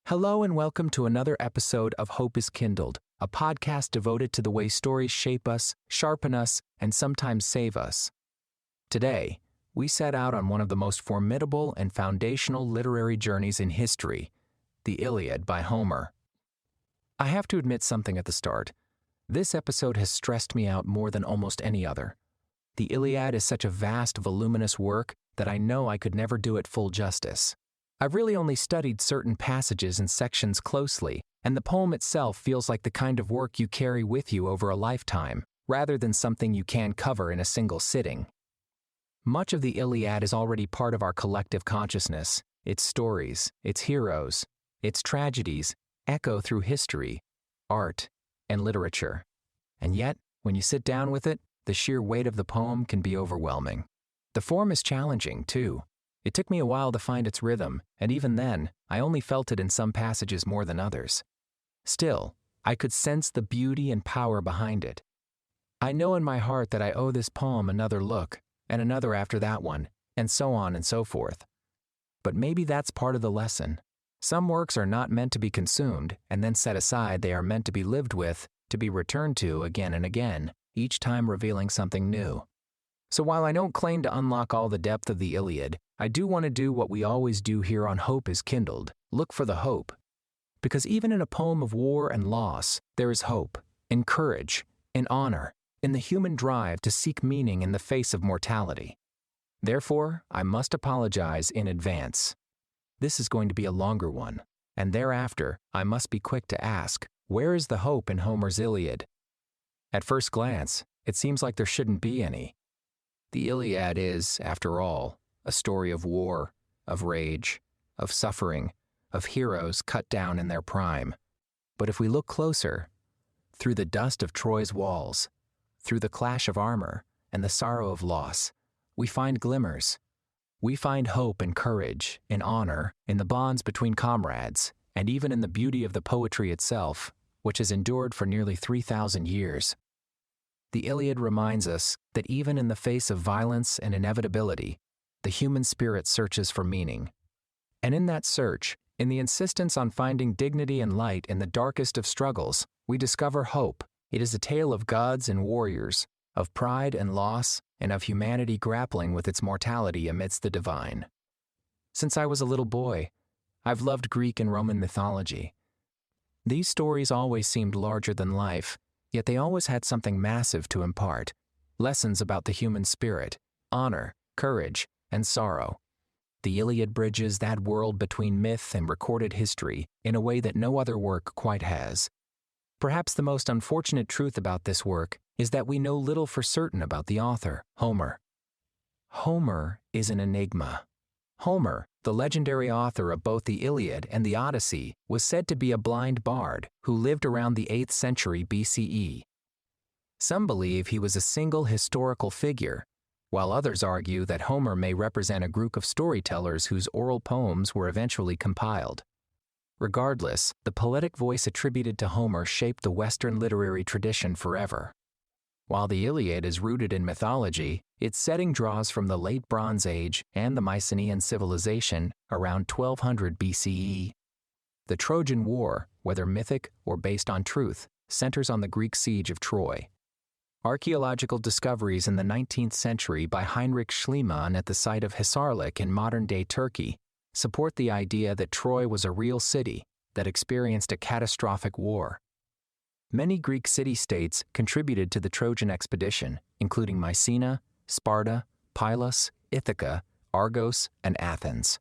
Hello and welcome to another episode of Hope is Kindled, a podcast devoted to the way stories shape us, sharpen us, and sometimes save us. Today, we set out on one of the most formidable and foundational literary journeys in history, the Iliad by Homer. I have to admit something at the start. This episode has stressed me out more than almost any other. The Iliad is such a vast, voluminous work that I know I could never do it full justice. I've really only studied certain passages and sections closely, and the poem itself feels like the kind of work you carry with you over a lifetime, rather than something you can cover in a single sitting. Much of the Iliad is already part of our collective consciousness. Its stories, its heroes, its tragedies echo through history, art, and literature. And yet, when you sit down with it, the sheer weight of the poem can be overwhelming. The form is challenging, too. It took me a while to find its rhythm, and even then, I only felt it in some passages more than others. Still, I could sense the beauty and power behind it. I know in my heart that I owe this poem another look, and another after that one, and so on and so forth. But maybe that's part of the lesson. Some works are not meant to be consumed and then set aside. They are meant to be lived with, to be returned to again and again, each time revealing something new. So while I don't claim to unlock all the depth of the Iliad, I do want to do what we always do here on Hope is Kindled, look for the hope. Because even in a poem of war and loss, there is hope, in courage, in honor, in the human drive to seek meaning in the face of mortality. Therefore, I must apologize in advance. This is going to be a longer one, and thereafter, I must be quick to ask, where is the hope in Homer's Iliad? At first glance, it seems like there shouldn't be any. The Iliad is, after all, a story of war, of rage, of suffering, of heroes cut down in their prime. But if we look closer, through the dust of Troy's walls, through the clash of armor and the sorrow of loss, we find glimmers. We find hope and courage, in honor, in the bonds between comrades, and even in the beauty of the poetry itself, which has endured for nearly 3,000 years. The Iliad reminds us that even in the face of violence and inevitability, the human spirit searches for meaning. And in that search, in the insistence on finding dignity and light in the darkest of struggles, we discover hope. It is a tale of gods and warriors, of pride and loss, and of humanity grappling with its mortality amidst the divine. Since I was a little boy, I've loved Greek and Roman mythology. These stories always seemed larger than life, yet they always had something massive to impart, lessons about the human spirit, honor, courage, and sorrow. The Iliad bridges that world between myth and recorded history in a way that no other work quite has. Perhaps the most unfortunate truth about this work is that we know little for certain about the author, Homer. Homer is an enigma. Homer, the legendary author of both the Iliad and the Odyssey, was said to be a blind bard who lived around the 8th century BCE. Some believe he was a single historical figure, while others argue that Homer may represent a group of storytellers whose oral poems were eventually compiled. Regardless, the poetic voice attributed to Homer shaped the Western literary tradition forever. While the Iliad is rooted in mythology, its setting draws from the Late Bronze Age and the Mycenaean civilization around 1200 BCE. The Trojan War, whether mythic or based on truth, centers on the Greek siege of Troy. Archaeological discoveries in the 19th century by Heinrich Schliemann at the site of Hisarlik in modern-day Turkey support the idea that Troy was a real city that experienced a catastrophic war. Many Greek city-states contributed to the Trojan expedition, including Mycena, Sparta, Pylos, Ithaca, Argos, and Athens.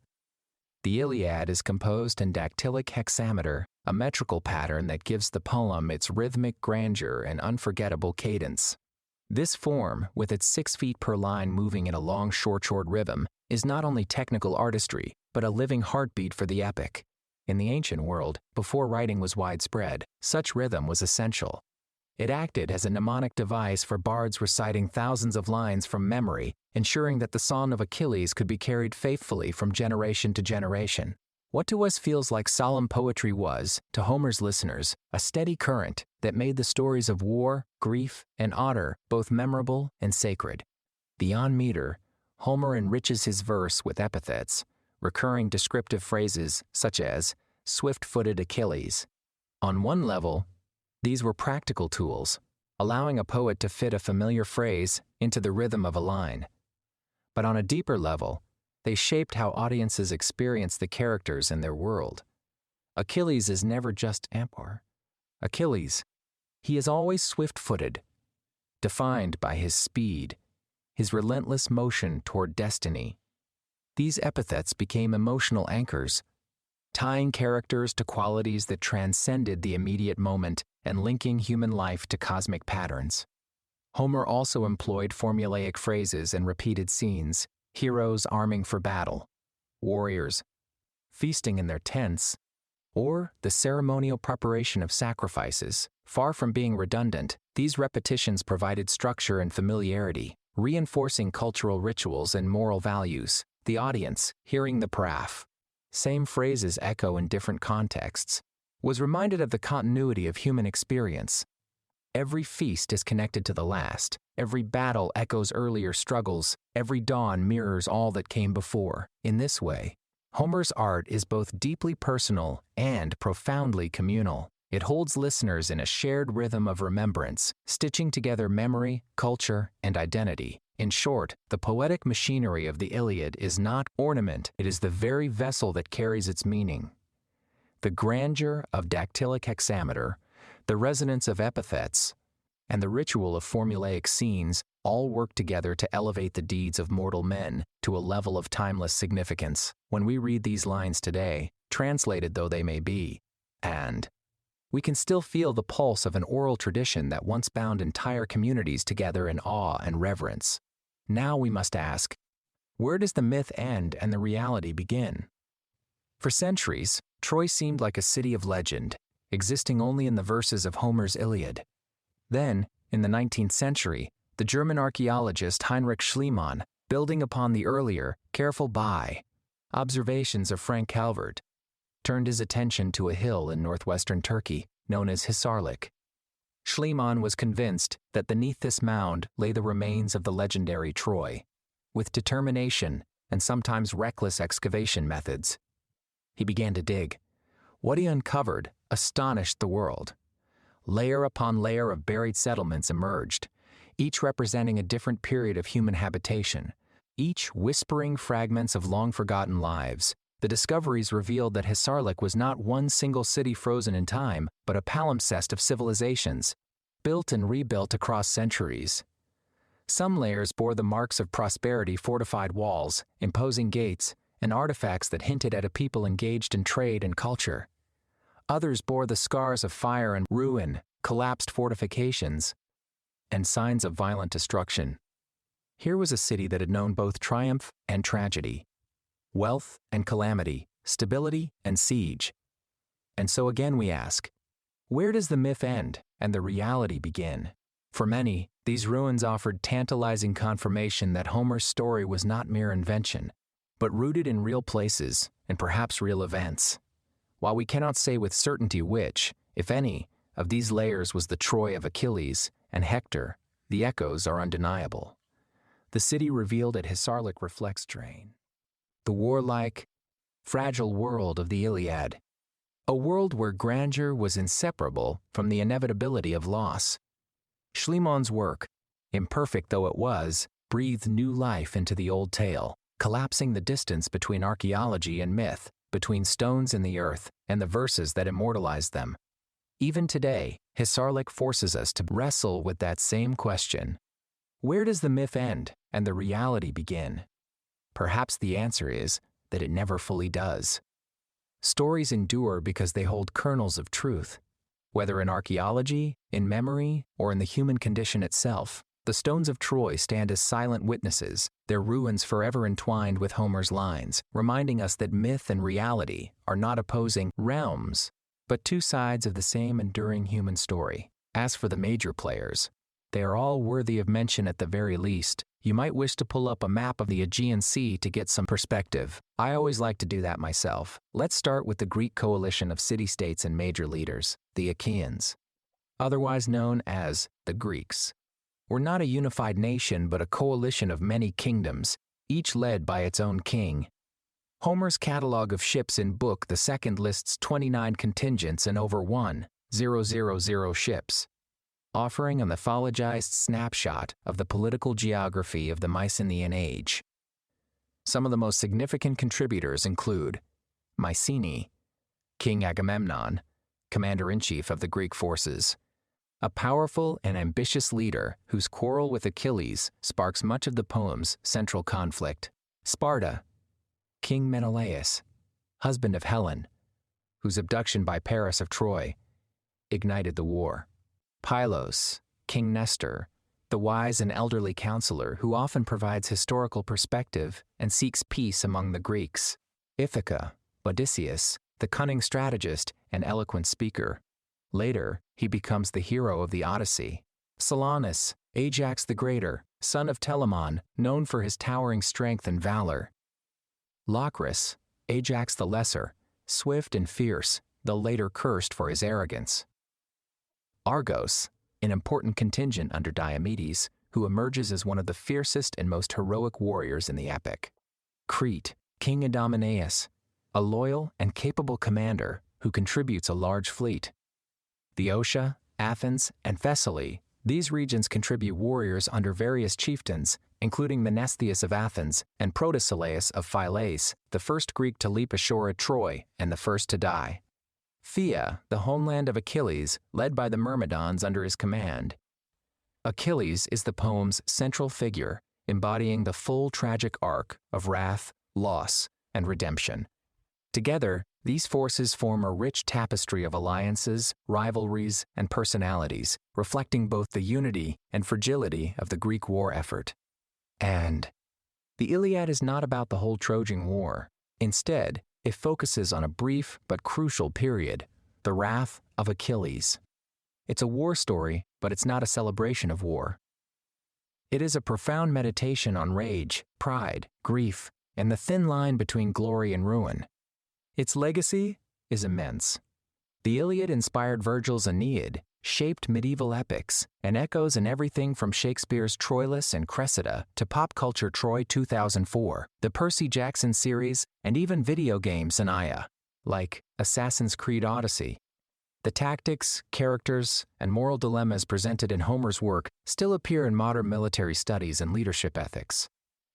The Iliad is composed in dactylic hexameter, a metrical pattern that gives the poem its rhythmic grandeur and unforgettable cadence. This form, with its 6 feet per line moving in a long short rhythm, is not only technical artistry, but a living heartbeat for the epic. In the ancient world, before writing was widespread, such rhythm was essential. It acted as a mnemonic device for bards reciting thousands of lines from memory, ensuring that the song of Achilles could be carried faithfully from generation to generation. What to us feels like solemn poetry was, to Homer's listeners, a steady current that made the stories of war, grief, and honor both memorable and sacred. Beyond meter, Homer enriches his verse with epithets, recurring descriptive phrases such as swift-footed Achilles. On one level, these were practical tools, allowing a poet to fit a familiar phrase into the rhythm of a line. But on a deeper level, they shaped how audiences experienced the characters in their world. Achilles is never just emperor. Achilles, he is always swift-footed, defined by his speed, his relentless motion toward destiny. These epithets became emotional anchors, tying characters to qualities that transcended the immediate moment and linking human life to cosmic patterns. Homer also employed formulaic phrases and repeated scenes, heroes arming for battle, warriors feasting in their tents, or the ceremonial preparation of sacrifices. Far from being redundant, these repetitions provided structure and familiarity, reinforcing cultural rituals and moral values. The audience, hearing the paraph, same phrases echo in different contexts, was reminded of the continuity of human experience. Every feast is connected to the last, every battle echoes earlier struggles, every dawn mirrors all that came before. In this way, Homer's art is both deeply personal and profoundly communal. It holds listeners in a shared rhythm of remembrance, stitching together memory, culture, and identity. In short, the poetic machinery of the Iliad is not ornament, it is the very vessel that carries its meaning. The grandeur of dactylic hexameter, the resonance of epithets, and the ritual of formulaic scenes all work together to elevate the deeds of mortal men to a level of timeless significance. When we read these lines today, translated though they may be, we can still feel the pulse of an oral tradition that once bound entire communities together in awe and reverence. Now we must ask, where does the myth end and the reality begin? For centuries, Troy seemed like a city of legend, existing only in the verses of Homer's Iliad. Then, in the 19th century, the German archaeologist Heinrich Schliemann, building upon the earlier, careful observations of Frank Calvert, turned his attention to a hill in northwestern Turkey known as Hisarlik. Schliemann was convinced that beneath this mound lay the remains of the legendary Troy. With determination and sometimes reckless excavation methods, he began to dig. What he uncovered astonished the world. Layer upon layer of buried settlements emerged, each representing a different period of human habitation, each whispering fragments of long-forgotten lives. The discoveries revealed that Hisarlik was not one single city frozen in time, but a palimpsest of civilizations, built and rebuilt across centuries. Some layers bore the marks of prosperity, fortified walls, imposing gates, and artifacts that hinted at a people engaged in trade and culture. Others bore the scars of fire and ruin, collapsed fortifications, and signs of violent destruction. Here was a city that had known both triumph and tragedy, wealth and calamity, stability and siege. And so again we ask, where does the myth end and the reality begin? For many, these ruins offered tantalizing confirmation that Homer's story was not mere invention, but rooted in real places and perhaps real events. While we cannot say with certainty which, if any, of these layers was the Troy of Achilles and Hector, the echoes are undeniable. The city revealed at Hisarlik reflects the warlike, fragile world of the Iliad, a world where grandeur was inseparable from the inevitability of loss. Schliemann's work, imperfect though it was, breathed new life into the old tale, collapsing the distance between archaeology and myth, between stones in the earth and the verses that immortalized them. Even today, Hisarlik forces us to wrestle with that same question. Where does the myth end and the reality begin? Perhaps the answer is that it never fully does. Stories endure because they hold kernels of truth. Whether in archaeology, in memory, or in the human condition itself, the stones of Troy stand as silent witnesses, their ruins forever entwined with Homer's lines, reminding us that myth and reality are not opposing realms, but two sides of the same enduring human story. As for the major players, they are all worthy of mention at the very least. You might wish to pull up a map of the Aegean Sea to get some perspective. I always like to do that myself. Let's start with the Greek coalition of city-states and major leaders, the Achaeans. Otherwise known as the Greeks, were not a unified nation but a coalition of many kingdoms, each led by its own king. Homer's catalog of ships in Book the Second lists 29 contingents and over 1,000 ships, offering a mythologized snapshot of the political geography of the Mycenaean age. Some of the most significant contributors include Mycenae, King Agamemnon, commander-in-chief of the Greek forces, a powerful and ambitious leader whose quarrel with Achilles sparks much of the poem's central conflict. Sparta, King Menelaus, husband of Helen, whose abduction by Paris of Troy ignited the war. Pylos, King Nestor, the wise and elderly counselor who often provides historical perspective and seeks peace among the Greeks. Ithaca, Odysseus, the cunning strategist and eloquent speaker. Later, he becomes the hero of the Odyssey. Silanus, Ajax the Greater, son of Telamon, known for his towering strength and valor. Locris, Ajax the Lesser, swift and fierce, though later cursed for his arrogance. Argos, an important contingent under Diomedes, who emerges as one of the fiercest and most heroic warriors in the epic. Crete, King Idomeneus, a loyal and capable commander who contributes a large fleet. Boeotia, Athens, and Thessaly, these regions contribute warriors under various chieftains, including Menestheus of Athens and Protesilaus of Phylace, the first Greek to leap ashore at Troy and the first to die. Phthia, the homeland of Achilles, led by the Myrmidons under his command. Achilles is the poem's central figure, embodying the full tragic arc of wrath, loss, and redemption. Together, these forces form a rich tapestry of alliances, rivalries, and personalities, reflecting both the unity and fragility of the Greek war effort. And the Iliad is not about the whole Trojan War. Instead, it focuses on a brief but crucial period, the wrath of Achilles. It's a war story, but it's not a celebration of war. It is a profound meditation on rage, pride, grief, and the thin line between glory and ruin. Its legacy is immense. The Iliad inspired Virgil's Aeneid, shaped medieval epics, and echoes in everything from Shakespeare's Troilus and Cressida to pop culture Troy 2004, the Percy Jackson series, and even video game Sanaya, like Assassin's Creed Odyssey. The tactics, characters, and moral dilemmas presented in Homer's work still appear in modern military studies and leadership ethics.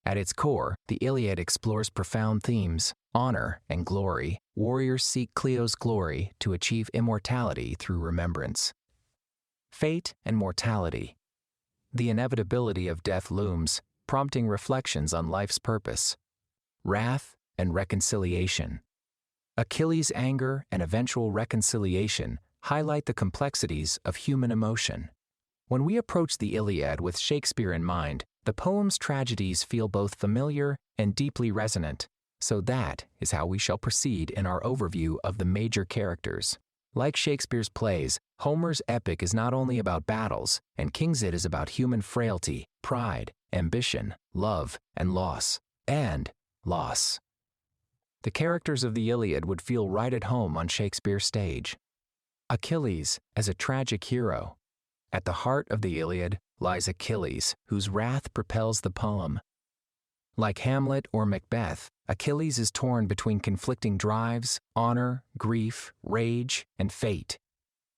At its core, the Iliad explores profound themes: honor and glory. Warriors seek Clio's glory to achieve immortality through remembrance. Fate and mortality. The inevitability of death looms, prompting reflections on life's purpose. Wrath and reconciliation. Achilles' anger and eventual reconciliation highlight the complexities of human emotion. When we approach the Iliad with Shakespeare in mind, the poem's tragedies feel both familiar and deeply resonant, so that is how we shall proceed in our overview of the major characters. Like Shakespeare's plays, Homer's epic is not only about battles, and Kindled is about human frailty, pride, ambition, love, and loss. The characters of the Iliad would feel right at home on Shakespeare's stage. Achilles as a tragic hero. At the heart of the Iliad lies Achilles, whose wrath propels the poem. Like Hamlet or Macbeth, Achilles is torn between conflicting drives, honor, grief, rage, and fate.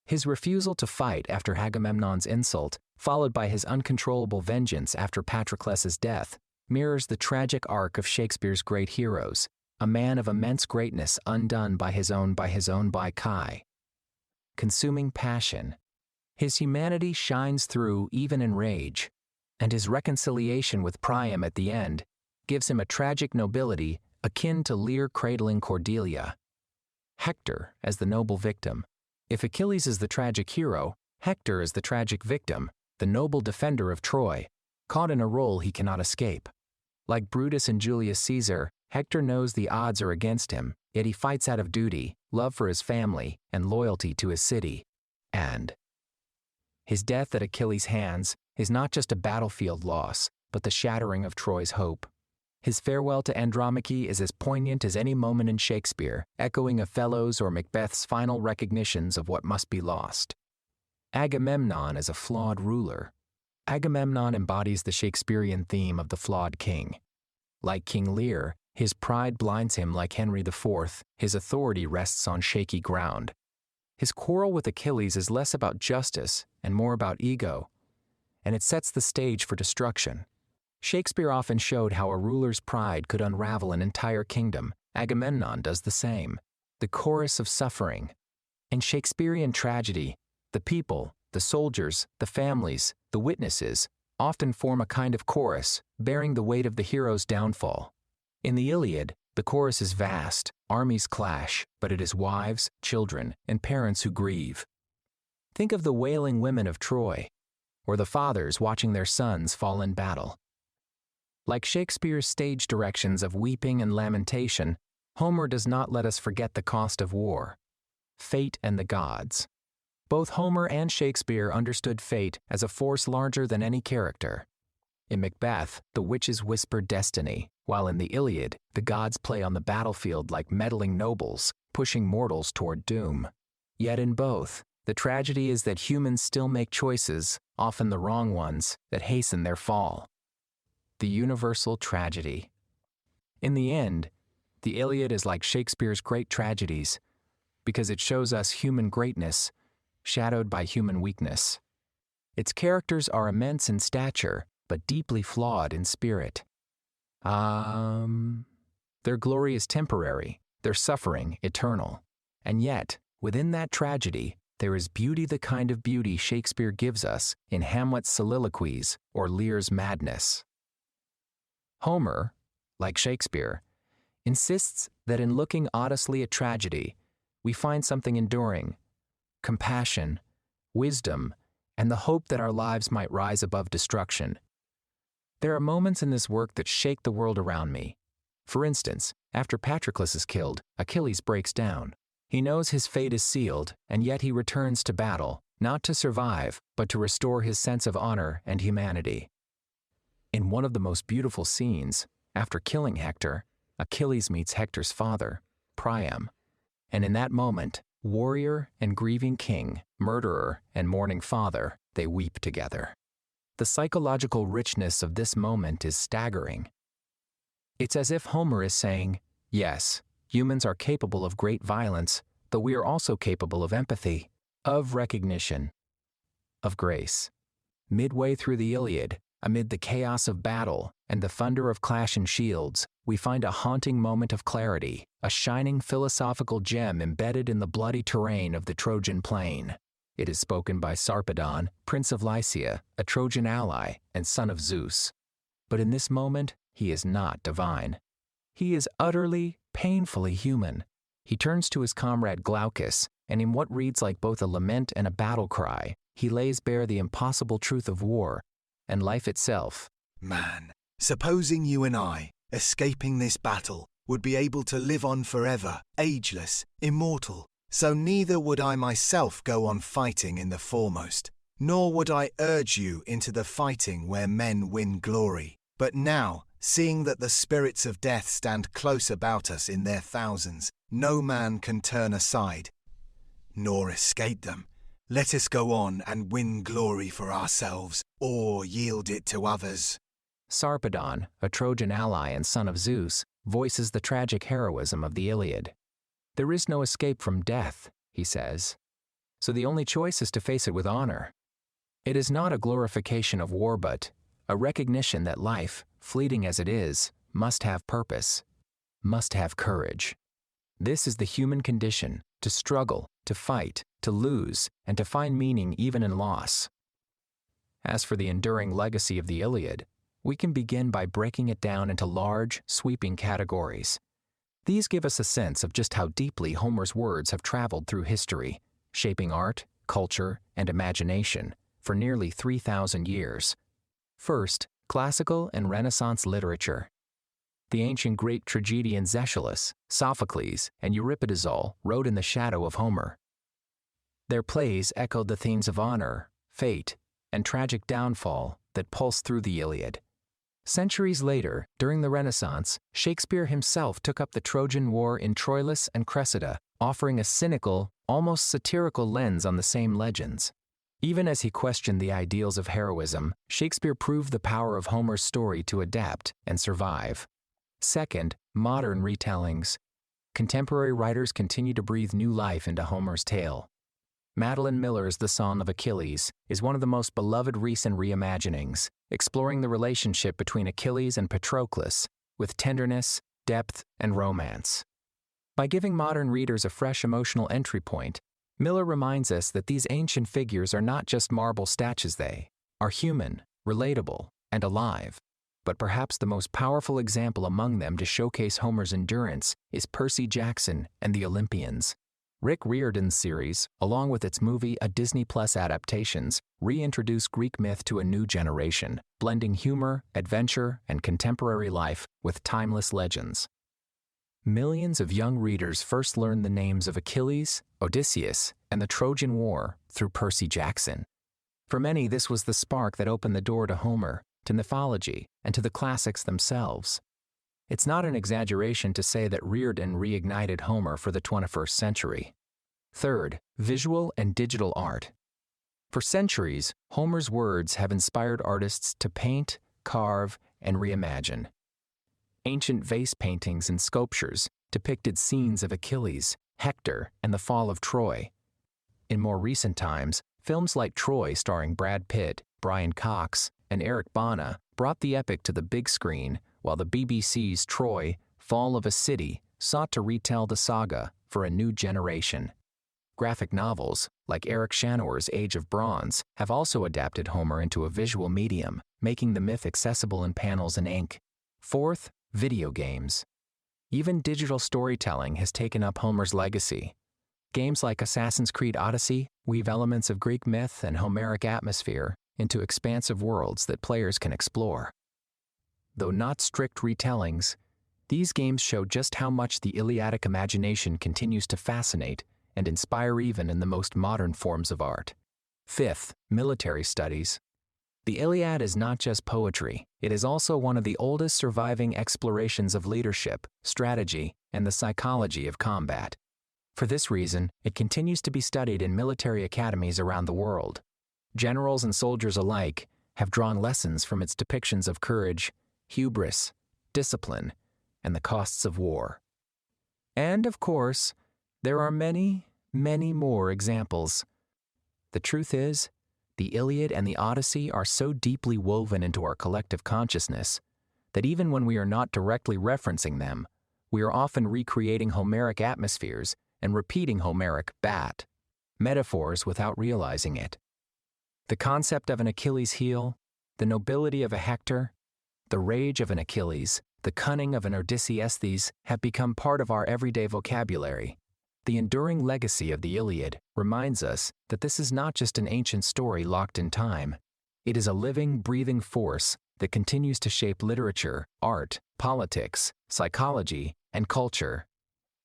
His refusal to fight after Agamemnon's insult, followed by his uncontrollable vengeance after Patroclus' death, mirrors the tragic arc of Shakespeare's great heroes, a man of immense greatness undone by his own by Kai. Consuming passion. His humanity shines through even in rage, and his reconciliation with Priam at the end gives him a tragic nobility akin to Lear cradling Cordelia. Hector as the noble victim. If Achilles is the tragic hero, Hector is the tragic victim, the noble defender of Troy, caught in a role he cannot escape. Like Brutus and Julius Caesar, Hector knows the odds are against him, yet he fights out of duty, love for his family, and loyalty to his city. And his death at Achilles' hands is not just a battlefield loss, but the shattering of Troy's hope. His farewell to Andromache is as poignant as any moment in Shakespeare, echoing Othello's or Macbeth's final recognitions of what must be lost. Agamemnon as a flawed ruler. Agamemnon embodies the Shakespearean theme of the flawed king. Like King Lear, His pride blinds him like Henry IV, his authority rests on shaky ground. His quarrel with Achilles is less about justice and more about ego, and it sets the stage for destruction. Shakespeare often showed how a ruler's pride could unravel an entire kingdom. Agamemnon does the same. The chorus of suffering. In Shakespearean tragedy, the people, the soldiers, the families, the witnesses, often form a kind of chorus, bearing the weight of the hero's downfall. In the Iliad, the chorus is vast, armies clash, but it is wives, children, and parents who grieve. Think of the wailing women of Troy, or the fathers watching their sons fall in battle. Like Shakespeare's stage directions of weeping and lamentation, Homer does not let us forget the cost of war. Fate and the gods. Both Homer and Shakespeare understood fate as a force larger than any character. In Macbeth, the witches whisper destiny, while in the Iliad, the gods play on the battlefield like meddling nobles, pushing mortals toward doom. Yet in both, the tragedy is that humans still make choices, often the wrong ones, that hasten their fall. The universal tragedy. In the end, the Iliad is like Shakespeare's great tragedies, because it shows us human greatness, shadowed by human weakness. Its characters are immense in stature, but deeply flawed in spirit. Their glory is temporary, their suffering eternal. And yet, within that tragedy, there is beauty, the kind of beauty Shakespeare gives us in Hamlet's soliloquies or Lear's madness. Homer, like Shakespeare, insists that in looking honestly at tragedy, we find something enduring, compassion, wisdom, and the hope that our lives might rise above destruction. There are moments in this work that shake the world around me. For instance, after Patroclus is killed, Achilles breaks down. He knows his fate is sealed, and yet he returns to battle, not to survive, but to restore his sense of honor and humanity. In one of the most beautiful scenes, after killing Hector, Achilles meets Hector's father, Priam. And in that moment, warrior and grieving king, murderer and mourning father, they weep together. The psychological richness of this moment is staggering. It's as if Homer is saying, yes, humans are capable of great violence, but we are also capable of empathy, of recognition, of grace. Midway through the Iliad, amid the chaos of battle and the thunder of clashing shields, we find a haunting moment of clarity, a shining philosophical gem embedded in the bloody terrain of the Trojan plain. It is spoken by Sarpedon, prince of Lycia, a Trojan ally and son of Zeus. But in this moment, he is not divine. He is utterly, painfully human. He turns to his comrade Glaucus, and in what reads like both a lament and a battle cry, he lays bare the impossible truth of war and life itself. Man, supposing you and I, escaping this battle, would be able to live on forever, ageless, immortal, so neither would I myself go on fighting in the foremost, nor would I urge you into the fighting where men win glory. But now, seeing that the spirits of death stand close about us in their thousands, no man can turn aside, nor escape them. Let us go on and win glory for ourselves, or yield it to others. Sarpedon, a Trojan ally and son of Zeus, voices the tragic heroism of the Iliad. There is no escape from death, he says, so the only choice is to face it with honor. It is not a glorification of war, but a recognition that life, fleeting as it is, must have purpose, must have courage. This is the human condition, to struggle, to fight, to lose, and to find meaning even in loss. As for the enduring legacy of the Iliad, we can begin by breaking it down into large, sweeping categories. These give us a sense of just how deeply Homer's words have traveled through history, shaping art, culture, and imagination for nearly 3,000 years. First, classical and Renaissance literature. The ancient Greek tragedians Aeschylus, Sophocles, and Euripides all wrote in the shadow of Homer. Their plays echoed the themes of honor, fate, and tragic downfall that pulsed through the Iliad. Centuries later, during the Renaissance, Shakespeare himself took up the Trojan War in Troilus and Cressida, offering a cynical, almost satirical lens on the same legends. Even as he questioned the ideals of heroism, Shakespeare proved the power of Homer's story to adapt and survive. Second, modern retellings. Contemporary writers continue to breathe new life into Homer's tale. Madeline Miller's The Song of Achilles is one of the most beloved recent reimaginings, exploring the relationship between Achilles and Patroclus with tenderness, depth, and romance. By giving modern readers a fresh emotional entry point, Miller reminds us that these ancient figures are not just marble statues, they are human, relatable, and alive. But perhaps the most powerful example among them to showcase Homer's endurance is Percy Jackson and the Olympians. Rick Riordan's series, along with its movie A Disney Plus adaptations, reintroduce Greek myth to a new generation, blending humor, adventure, and contemporary life with timeless legends. Millions of young readers first learned the names of Achilles, Odysseus, and the Trojan War through Percy Jackson. For many, this was the spark that opened the door to Homer, to mythology, and to the classics themselves. It's not an exaggeration to say that Riordan reignited Homer for the 21st century. Third, visual and digital art. For centuries, Homer's words have inspired artists to paint, carve, and reimagine. Ancient vase paintings and sculptures depicted scenes of Achilles, Hector, and the fall of Troy. In more recent times, films like Troy starring Brad Pitt, Brian Cox, and Eric Bana brought the epic to the big screen, while the BBC's Troy, Fall of a City sought to retell the saga for a new generation. Graphic novels, like Eric Shanower's Age of Bronze, have also adapted Homer into a visual medium, making the myth accessible in panels and ink. Fourth, video games. Even digital storytelling has taken up Homer's legacy. Games like Assassin's Creed Odyssey weave elements of Greek myth and Homeric atmosphere into expansive worlds that players can explore. Though not strict retellings, these games show just how much the Iliadic imagination continues to fascinate and inspire even in the most modern forms of art. Fifth, military studies. The Iliad is not just poetry, it is also one of the oldest surviving explorations of leadership, strategy, and the psychology of combat. For this reason, it continues to be studied in military academies around the world. Generals and soldiers alike have drawn lessons from its depictions of courage, hubris, discipline, and the costs of war. And, of course, there are many, many more examples. The truth is, the Iliad and the Odyssey are so deeply woven into our collective consciousness that even when we are not directly referencing them, we are often recreating Homeric atmospheres and repeating Homeric metaphors without realizing it. The concept of an Achilles heel, the nobility of a Hector, the rage of an Achilles, the cunning of an Odysseus, these have become part of our everyday vocabulary. The enduring legacy of the Iliad reminds us that this is not just an ancient story locked in time. It is a living, breathing force that continues to shape literature, art, politics, psychology, and culture.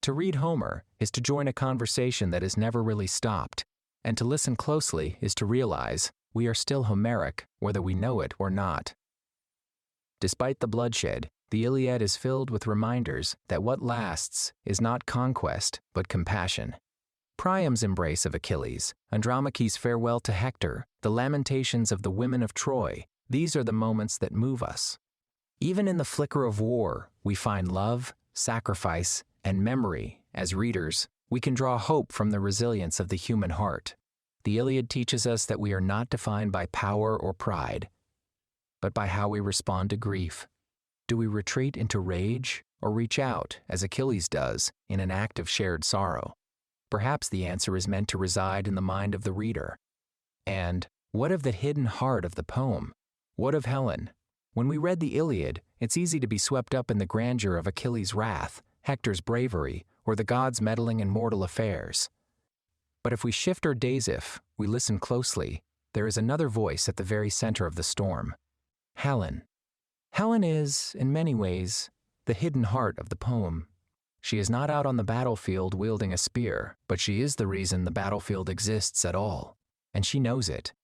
To read Homer is to join a conversation that has never really stopped, and to listen closely is to realize we are still Homeric, whether we know it or not. Despite the bloodshed, the Iliad is filled with reminders that what lasts is not conquest, but compassion. Priam's embrace of Achilles, Andromache's farewell to Hector, the lamentations of the women of Troy, these are the moments that move us. Even in the flicker of war, we find love, sacrifice, and memory. As readers, we can draw hope from the resilience of the human heart. The Iliad teaches us that we are not defined by power or pride, but by how we respond to grief. Do we retreat into rage or reach out, as Achilles does, in an act of shared sorrow? Perhaps the answer is meant to reside in the mind of the reader. And what of the hidden heart of the poem? What of Helen? When we read the Iliad, it's easy to be swept up in the grandeur of Achilles' wrath, Hector's bravery, or the gods meddling in mortal affairs. But if we shift our gaze, if we listen closely, there is another voice at the very center of the storm. Helen. Helen is, in many ways, the hidden heart of the poem. She is not out on the battlefield wielding a spear, but she is the reason the battlefield exists at all, and she knows it.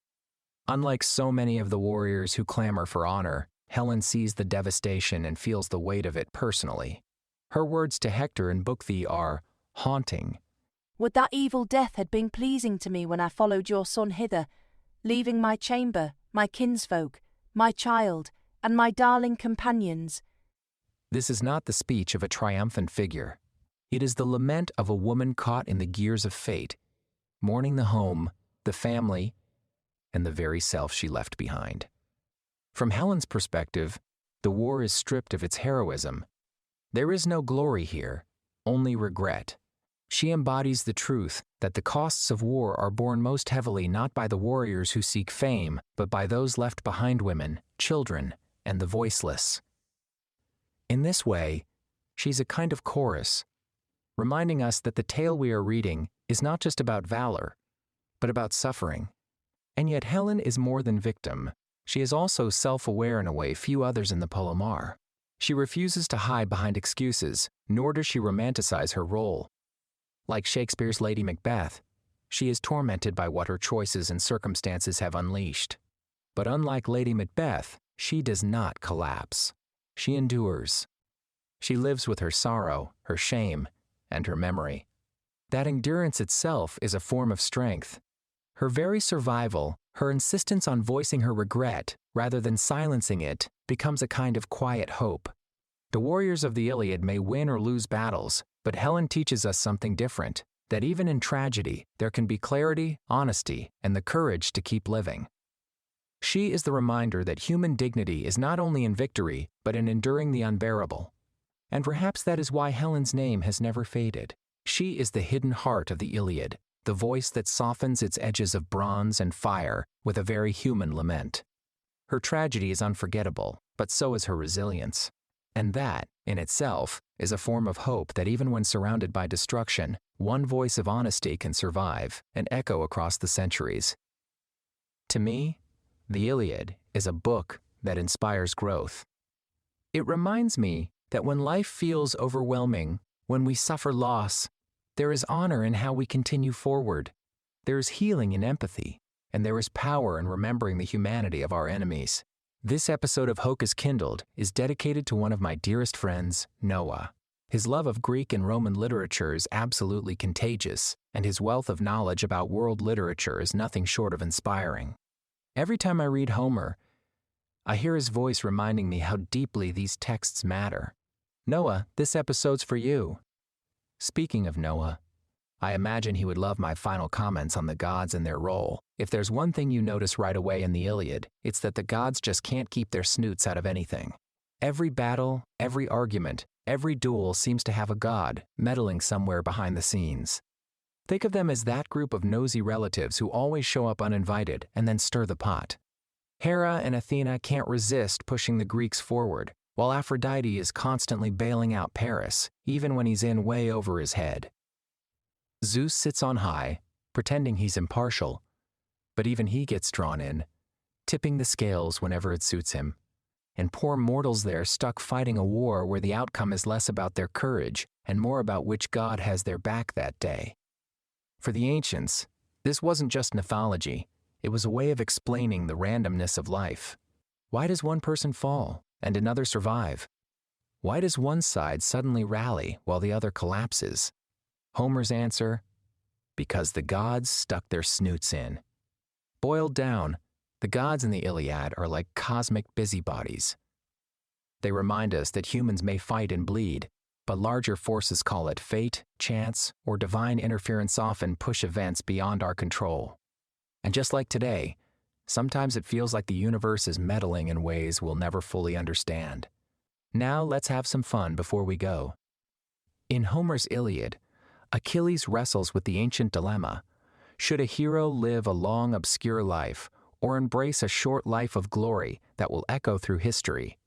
Unlike so many of the warriors who clamor for honor, Helen sees the devastation and feels the weight of it personally. Her words to Hector in Book V are haunting. Would that evil death had been pleasing to me when I followed your son hither, leaving my chamber, my kinsfolk, my child, and my darling companions. This is not the speech of a triumphant figure. It is the lament of a woman caught in the gears of fate, mourning the home, the family, and the very self she left behind. From Helen's perspective, the war is stripped of its heroism. There is no glory here, only regret. She embodies the truth that the costs of war are borne most heavily not by the warriors who seek fame, but by those left behind: women, children, and the voiceless. In this way, she's a kind of chorus, reminding us that the tale we are reading is not just about valor, but about suffering. And yet Helen is more than victim. She is also self-aware in a way few others in the poem are. She refuses to hide behind excuses, nor does she romanticize her role. Like Shakespeare's Lady Macbeth, she is tormented by what her choices and circumstances have unleashed. But unlike Lady Macbeth, she does not collapse. She endures. She lives with her sorrow, her shame, and her memory. That endurance itself is a form of strength. Her very survival, her insistence on voicing her regret rather than silencing it, becomes a kind of quiet hope. The warriors of the Iliad may win or lose battles, but Helen teaches us something different, that even in tragedy, there can be clarity, honesty, and the courage to keep living. She is the reminder that human dignity is not only in victory, but in enduring the unbearable. And perhaps that is why Helen's name has never faded. She is the hidden heart of the Iliad, the voice that softens its edges of bronze and fire with a very human lament. Her tragedy is unforgettable, but so is her resilience. And that, in itself, is a form of hope that even when surrounded by destruction, one voice of honesty can survive and echo across the centuries. To me, the Iliad is a book that inspires growth. It reminds me that when life feels overwhelming, when we suffer loss, there is honor in how we continue forward. There is healing in empathy, and there is power in remembering the humanity of our enemies. This episode of Hope is Kindled is dedicated to one of my dearest friends, Noah. His love of Greek and Roman literature is absolutely contagious, and his wealth of knowledge about world literature is nothing short of inspiring. Every time I read Homer, I hear his voice reminding me how deeply these texts matter. Noah, this episode's for you. Speaking of Noah, I imagine he would love my final comments on the gods and their role. If there's one thing you notice right away in the Iliad, it's that the gods just can't keep their snoots out of anything. Every battle, every argument, every duel seems to have a god meddling somewhere behind the scenes. Think of them as that group of nosy relatives who always show up uninvited and then stir the pot. Hera and Athena can't resist pushing the Greeks forward, while Aphrodite is constantly bailing out Paris, even when he's in way over his head. Zeus sits on high, pretending he's impartial, but even he gets drawn in, tipping the scales whenever it suits him. And poor mortals there stuck fighting a war where the outcome is less about their courage and more about which god has their back that day. For the ancients, this wasn't just mythology, it was a way of explaining the randomness of life. Why does one person fall and another survive? Why does one side suddenly rally while the other collapses? Homer's answer: because the gods stuck their snoots in. Boiled down, the gods in the Iliad are like cosmic busybodies. They remind us that humans may fight and bleed, but larger forces, call it fate, chance, or divine interference, often push events beyond our control. And just like today, sometimes it feels like the universe is meddling in ways we'll never fully understand. Now let's have some fun before we go. In Homer's Iliad, Achilles wrestles with the ancient dilemma: should a hero live a long, obscure life, or embrace a short life of glory that will echo through history?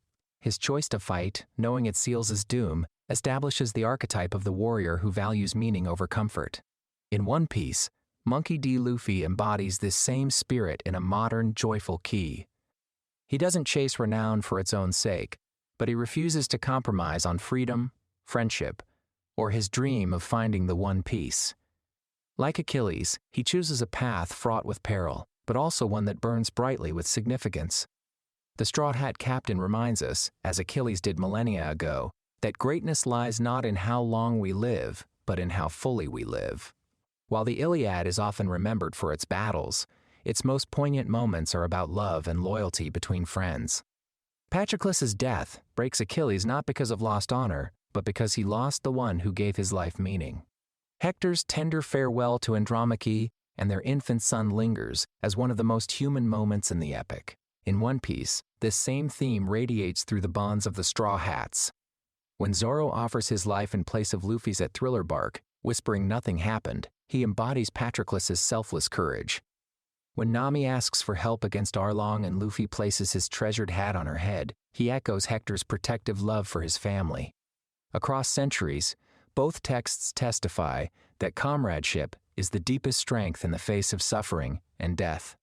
His choice to fight, knowing it seals his doom, establishes the archetype of the warrior who values meaning over comfort. In One Piece, Monkey D. Luffy embodies this same spirit in a modern, joyful key. He doesn't chase renown for its own sake, but he refuses to compromise on freedom, friendship, or his dream of finding the One Piece. Like Achilles, he chooses a path fraught with peril, but also one that burns brightly with significance. The Straw Hat Captain reminds us, as Achilles did millennia ago, that greatness lies not in how long we live, but in how fully we live. While the Iliad is often remembered for its battles, its most poignant moments are about love and loyalty between friends. Patroclus's death breaks Achilles not because of lost honor, but because he lost the one who gave his life meaning. Hector's tender farewell to Andromache and their infant son lingers as one of the most human moments in the epic. In One Piece, this same theme radiates through the bonds of the Straw Hats. When Zoro offers his life in place of Luffy's at Thriller Bark, whispering nothing happened, he embodies Patroclus's selfless courage. When Nami asks for help against Arlong and Luffy places his treasured hat on her head, he echoes Hector's protective love for his family. Across centuries, both texts testify that comradeship is the deepest strength in the face of suffering and death.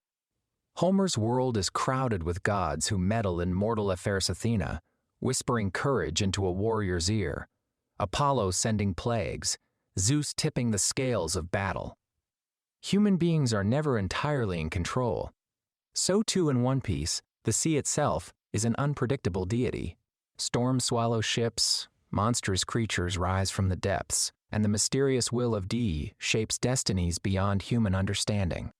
Homer's world is crowded with gods who meddle in mortal affairs. Athena, whispering courage into a warrior's ear, Apollo sending plagues, Zeus tipping the scales of battle. Human beings are never entirely in control. So too in One Piece, the sea itself is an unpredictable deity. Storms swallow ships, monstrous creatures rise from the depths, and the mysterious will of Di shapes destinies beyond human understanding.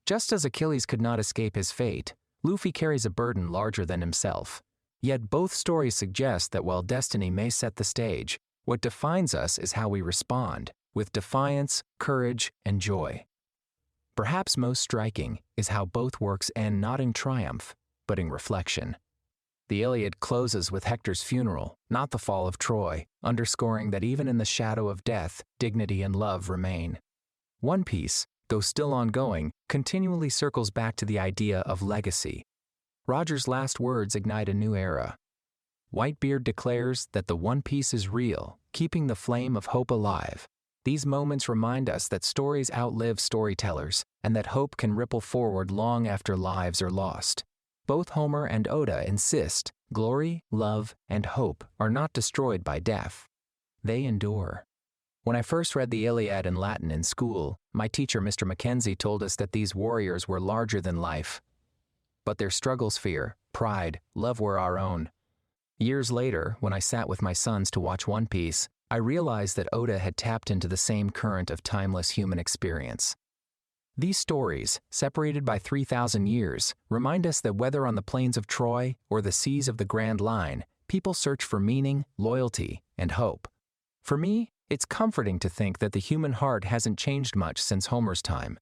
Just as Achilles could not escape his fate, Luffy carries a burden larger than himself. Yet both stories suggest that while destiny may set the stage, what defines us is how we respond, with defiance, courage, and joy. Perhaps most striking is how both works end not in triumph, but in reflection. The Iliad closes with Hector's funeral, not the fall of Troy, underscoring that even in the shadow of death, dignity and love remain. One Piece, though still ongoing, continually circles back to the idea of legacy. Roger's last words ignite a new era. Whitebeard declares that the One Piece is real, keeping the flame of hope alive. These moments remind us that stories outlive storytellers, and that hope can ripple forward long after lives are lost. Both Homer and Oda insist glory, love, and hope are not destroyed by death. They endure. When I first read the Iliad in Latin in school, my teacher, Mr. Mackenzie, told us that these warriors were larger than life. But their struggles, fear, pride, love were our own. Years later, when I sat with my sons to watch One Piece, I realized that Oda had tapped into the same current of timeless human experience. These stories, separated by 3,000 years, remind us that whether on the plains of Troy or the seas of the Grand Line, people search for meaning, loyalty, and hope. For me, it's comforting to think that the human heart hasn't changed much since Homer's time.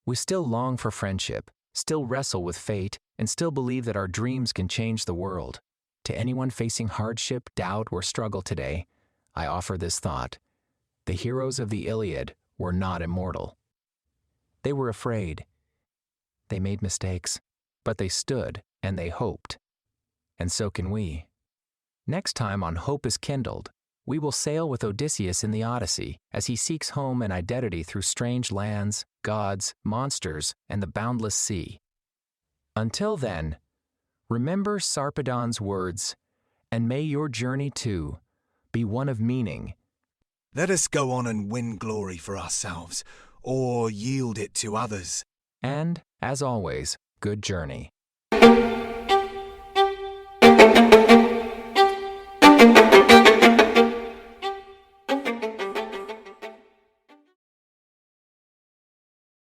We still long for friendship, still wrestle with fate, and still believe that our dreams can change the world. To anyone facing hardship, doubt, or struggle today, I offer this thought. The heroes of the Iliad were not immortal. They were afraid. They made mistakes, but they stood and they hoped. And so can we. Next time on Hope is Kindled, we will sail with Odysseus in the Odyssey as he seeks home and identity through strange lands, gods, monsters, and the boundless sea. Until then, remember Sarpedon's words, and may your journey too be one of meaning. Let us go on and win glory for ourselves, or yield it to others. And, as always, good journey.